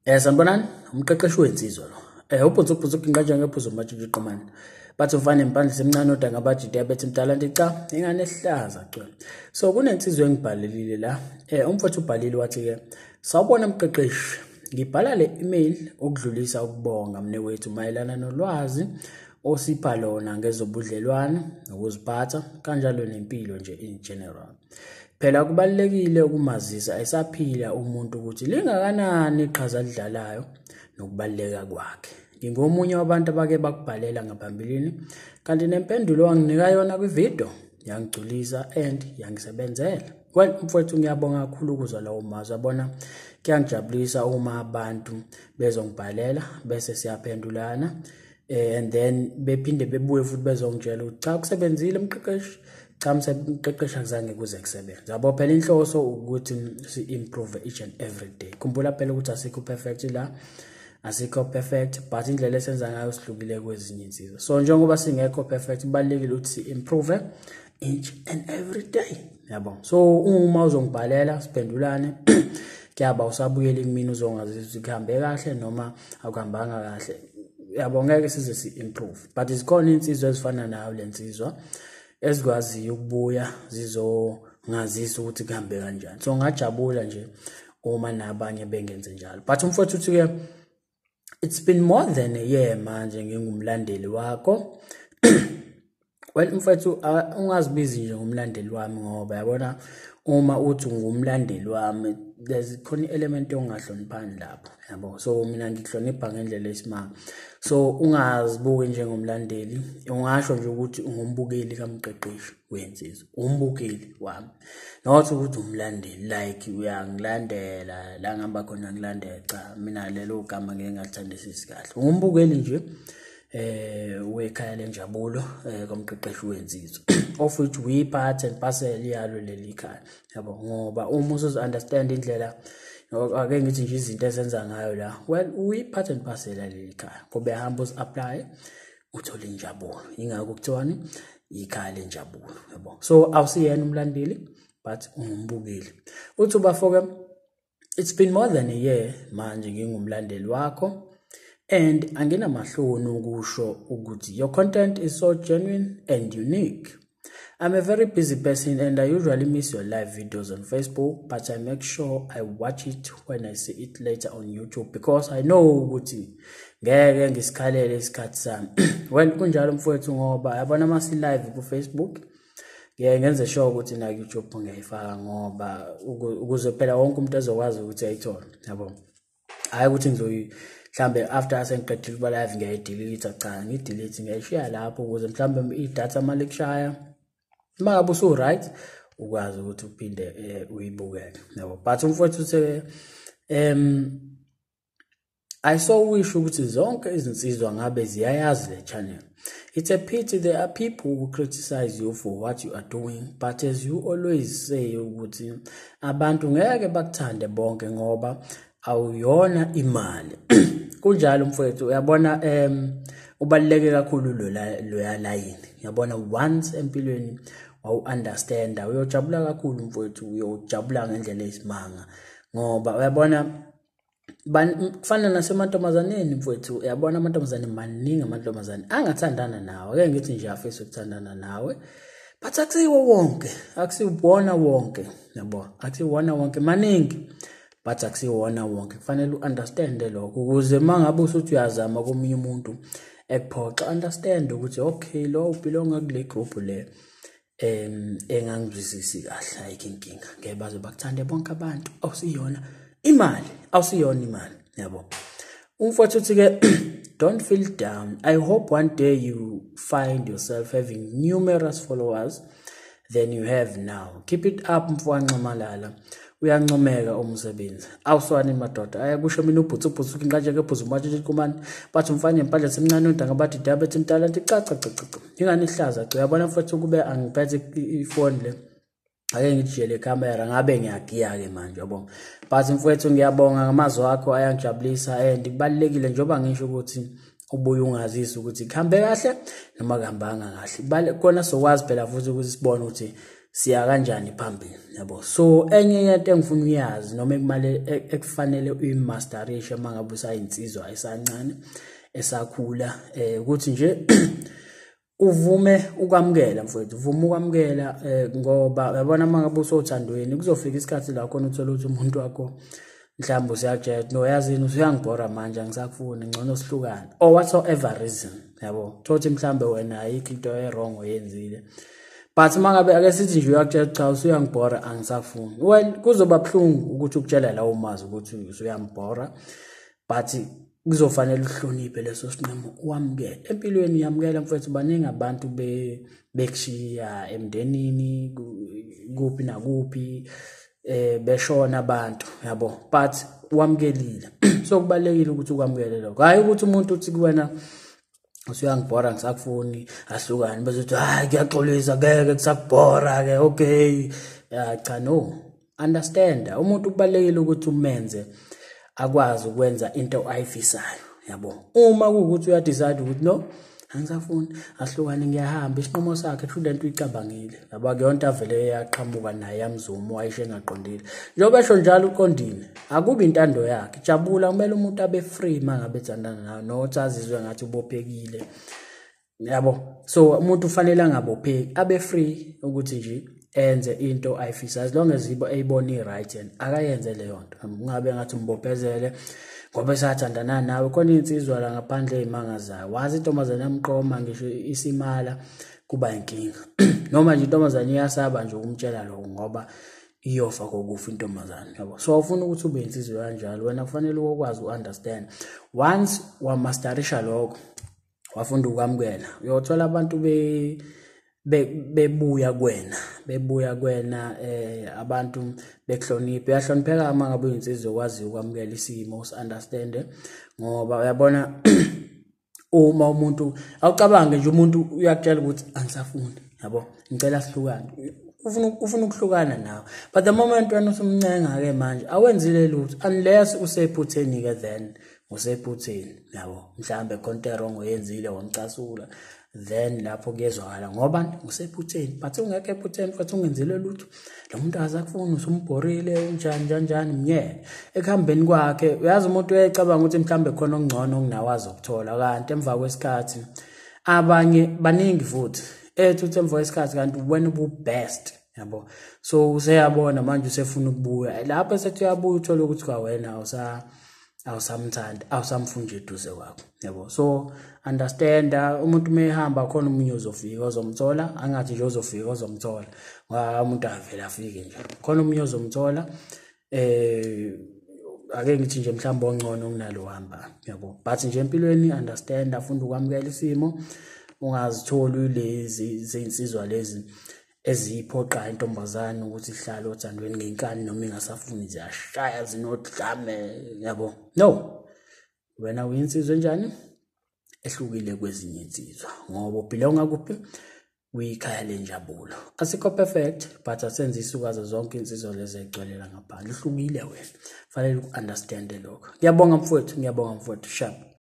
Sanibonani, umqeqeshi wensizwa lo. Ubhutsu kingaje ngephuzu manje iqomani. Bathi ufane impandle semncane oda ngabaji diabetes mdala ndica ingane ehlaza cwe. So kunensizwe engibhalelile la. Umfowethu ubhalile wathi ke sawubona mqeqeshi. Ngibhala le email ukudlulisa ukubonga mnewethu mayelana nolwazi osipha lona ngezobudlelwane ukuziphatha kanjalo nempilo nje in general. Phela kubalekile ukumazisa esaphila umuntu ukuthi lingakanani iqhaza lidlalayo nokubaleka kwakhe. Ngingomunye wabantu abake bakubhalela ngaphambilini kanti nempendulo wanginika yona kwivideo yangigculisa and yangisebenzela. Well mfowethu ngiyabonga kakhulu ukuzwa lawo mazwi yabona kuyangijabulisa uma abantu bezongibhalela bese siyaphendulana and then bephinde bebuye futhi bezongitshela ukuthi cha kusebenzile mqeqeshi cha mqeqeshi akuzange kuze kusebenza yabo phela inhloso ukuthi si improve each and every day. Khumbula phela ukuthi asikho perfect la asikho perfect but indlela esenza ngayo sihlukile kwezinye insizwa. So njengoba singekho perfect kubalekile ukuthi si improve each and every day yabo. So uma uzongibhalela siphendulane kuyaba usabuyela kimi uzongazisa ukuthi kuhambe kahle noma akuhambanga kahle yabo ngeke size si improve but izikhona insizwa ezifana nayo lensizwa ezikwazi ukubuya zizongazisa ukuthi kuhambe kanjani. So ngajabula nje uma nabanye bengenze njalo. But umfowethu uthi ke it's been more than a year manje ngingumlandeli wakho. Well mfowethu ungazibizi nje ngumlandeli wami ngoba yabona uma uthi ngumlandeli wami there's khona element ongahloniphani lapho yabo. So mina ngihlonipha ngendlela esimanga. So ungazibuki njengomlandeli ungasho nje ukuthi ungumbukeli kamqeqeshi wensizwa umbukeli wami not ukuthi umlandeli like uyangilandela la ngihamba khona ngilandela cha mina lelo gama ngeke ngalithandisisi kahle. Ungumbukeli nje wekhaya lenjabulo komqeqeshi wensizwa of which we part and parcel yalo leli khaya yabo ngoba uma usuzo understand indlela ake ngithi nje izinto esenza ngayo la well we part and parcel leli khaya ngoba ehamba us apply uthola injabulo ingakho kuthiwani ikhaya lenjabulo yabo. So awusiyena umlandeli but ungumbukeli. Uthi ubafoke it's been more than a year manje ngingumlandeli wakho and anginamahloni ukusho ukuthi your content is so genuine and unique. I'm a very busy person and I usually miss your live videos on Facebook, but I make sure I watch it when I see it later on YouTube because I know ukuthi ngeke ngisikhalele isikhathi sami. Well kunjalo mfowethu ngoba yabona masi live ku Facebook ngeke ngenze sure ukuthi na YouTube ngiyifaka ngoba ukuze phela wonke umuntu ezokwazi ukuthi ayithole yabo. Hayi ukuthi ngizoyi mhlambe after sengiqedile ukuba live ngiyayidelete cha ngidelete ngiyishare lapho ukuze mhlambe idatha malikushaya mangabe usu right ukwazi ukuthi uphinde uyibukele yabo. But umfowethu uthe I so wish ukuthi zonke izinsizwa ngabe ziyayazi le channel. It's a pity there are people who criticize you for what you are doing, but as you always say ukuthi abantu ngeke bakuthande bonke ngoba awuyona imali. Kunjalo mfowethu uyabona ubaluleke kakhulu lo line yabona once empilweni wawu understand uyojabula kakhulu mfowethu uyojabula ngendlela esimanga ngoba uyabona kufana nasemantombazaneni mfowethu uyabona amantombazane maningi amantombazane angathandana nawe ake ngithi nje afisa ukuthandana nawe but akusiwo wonke akusiwona wonke yabo akusiwona wonke maningi but akusiwona wonke kufanele uunderstand lokho ukuze mangabe usuthi uyazama komunye umuntu ekuphoxa understand ukuthi okay lo ubelonga kule group le engangizwisisi kahle ayinkinga ngeke baze bakuthande bonke abantu awusiyona imali yabo. Umfowethu uthi ke don't feel down. I hope one day you find yourself having numerous followers than you have now. Keep it up mfowethu uyancomeka umsebenzi awuswani madoda ayakusho mina ubhutsu kingaje ke phuzu manje iqomani bathi umfane impandla semncane odanga bathi diabetes mdala ndicaca ingane ihlaza cha yabona mfowethu kube angiphethe ifone le ake ngijele camera ngabe ngiyagiya ke manje yabona. But mfowethu ngiyabonga ngamazwi akho ayangijabulisa and kubalekile njoba ngisho ukuthi ubuye ungazisa ukuthi kuhambe kahle noma kuhambanga kahle kona sokwazi phela futhi ukuthi sibone ukuthi siya kanjani phambili yabo. So enye into engifuna uyazi noma ekufanele uyimasterishe mangabe usayinsizwa esancane esakhula ukuthi nje uvume ukwamukela mfowethu, uvume ukwamukela ngoba uyabona mangabe usothandweni kuzofika isikhathi la khona uthola ukuthi umuntu wakho mhlawumbe usiyajet no yazini usuyangibhora manje angisakufuni ngcono sihlukane or whatsoever reason yabo. Thothi mhlawumbe wena ayikho into wrong oyenzile but mangabe ake sithi nje uyakutshela cha usuyangibhora angisafuni, well kuzoba buhlungu ukuthi ukutshela lawo mazi ukuthi usuyambhora but kuzofanele uhloniphe leso sinqumo uwamukele. Empilweni yamukela mfowethu, baningi abantu bekushiya emndenini kuphi nakuphi beshona abantu yabo but wamukelile. So kubalekile ukuthi ukwamukele lokho, hayi ukuthi umuntu uthi kuwena usuyangibhora ngisakufuni ahlukane bezothi hayi kuyaxolisa ngeke kusakubhora ke okay cha no. Understand umuntu kubalekile ukuthi umenze akwazi ukwenza into ayifisayo yabo. Uma kuwukuthi uyadecide ukuthi no angisafuni ahlukane ngiyahamba isinqumo sakhe student uyicabangile yabo akuyona avele yaqhamuka naye yamzuma wayishe engaqondile njengoba esho njalo uqondile akubi intando yakhe. Jabula kumele umuntu abe free mangabe ethandana nawe nothi azizwe ngathi ubophekile yabo. So umuntu ufanele angabopheki abe free ukuthi nje enze into ayifisa as long as eyibona i-right and akayenze leyo nto. Ungabe ngathi umbophezele ngoba esathandana nawe khona insizwa la ngaphandle ezimangazayo wazi intombazane yamqoma ngisho isimala kuba inkinga noma nje intombazane iyasaba nje ukumtshela lokho ngoba iyofa kokufa intombazane yabo. So awufuna ukuthi ube insizwa kanjalo, wena kufanele ukwazi uunderstand. Once wamasterisha lokho wafunda ukwamukela uyothola abantu bebuya kwena abantu bekuhlonipha. Uyahlonipheka mangabe uyinsizwa ukwazi ukwamukela isimo understand ngoba uyabona uma umuntu awucabange nje umuntu uyakutshela ukuthi angisafuni yabo ngicela sihlukane ufuna ukuhlukana nawe but the moment wena usumncenga ke manje awenzile lutho unless usephutheni ke then usephutheni yabo. Mhlambe konke wrong oyenzile wamcasula then lapho kuyezwakala ngoba usephutheni but ungeke ephutheni futhi ungenzile lutho lo muntu akazakufuna usumbhorile unjani mnyene ekuhambeni kwakhe. Uyazi umuntu uyacabanga ukuthi mhlambe khona okungcono okunawazi ukuthola kanti emva kwesikhathi abanye baningi futhi ethi emva kwesikhathi kanti wena best yabo. So useyabona manje usefuna ukubuya lapho esethi uyabuya uthola ukuthi kwa wena awusamthanda awusamfuni eduze kwakho yabo. So understand umuntu mehamba khona umunye uzofika ozomthola angathi nje uzofika ozomthola ngoba umuntu avela afike nje khona umunye ozomthola ake ngithi nje mhlawumbe ongcono kunalo hamba yabo. But nje empilweni understand afunda ukwamukela isimo ungazitholi lezi zinsizwa lezi eziphoqa intombazane ukuthi ihlale othandweni ngenkani noma ingasafuni ziyashaya zinodlame yabo. No, wena uyinsizwa njani ehlukile kwezinye insizwa ngoba ubelonga kuphi kuyikhaya lenjabulo. Asikho perfect but asenze isukaza zonke insizwa lezi egcwelela ngaphandle. Uhlukile wena, fanele uunderstand lokho. Ngiyabonga mfowethu, sharp.